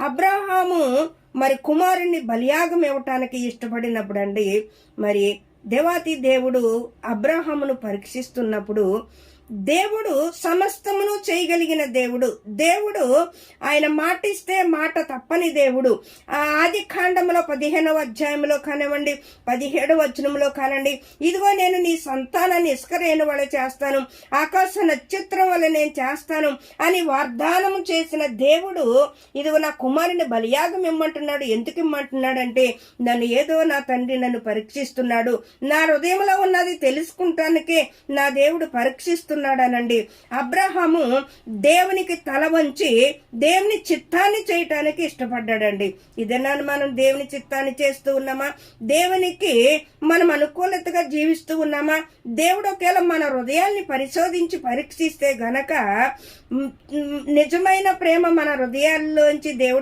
అబ్రహాము మరి కుమారుణ్ణి బలియాగం ఇవ్వటానికి ఇష్టపడినప్పుడు అండి, మరి దేవాతి దేవుడు అబ్రహామును పరీక్షిస్తున్నప్పుడు దేవుడు సమస్తమును చేయగలిగిన దేవుడు. దేవుడు ఆయన మాటిస్తే మాట తప్పని దేవుడు. ఆది కాండంలో 15వ అధ్యాయంలో కానివ్వండి, 17వ వచనంలో కానివ్వండి, ఇదిగో నేను నీ సంతానాన్ని ఇసుకరేణు వలె చేస్తాను, ఆకాశ నక్షత్రం వల్ల నేను చేస్తాను అని వాగ్దానం చేసిన దేవుడు ఇదిగో నా కుమారుని బలియాగం ఇమ్మంటున్నాడు. ఎందుకు ఇమ్మంటున్నాడంటే నన్ను ఏదో నా తండ్రి నన్ను పరీక్షిస్తున్నాడు, నా హృదయంలో ఉన్నది తెలుసుకుంటానికే నా దేవుడు పరీక్షిస్తున్నాడనండి. అబ్రహాము దేవునికి తల వంచి దేవుని చిత్తాన్ని చేయటానికి ఇష్టపడ్డాడండి. ఇదేనా మనం దేవుని చిత్తాన్ని చేస్తూ ఉన్నామా? దేవునికి మనం అనుకూలతగా జీవిస్తూ ఉన్నామా? దేవుడు ఒకవేళ మన హృదయాల్ని పరిశోధించి పరీక్షిస్తే గనక నిజమైన ప్రేమ మన హృదయాల్లోంచి దేవుడు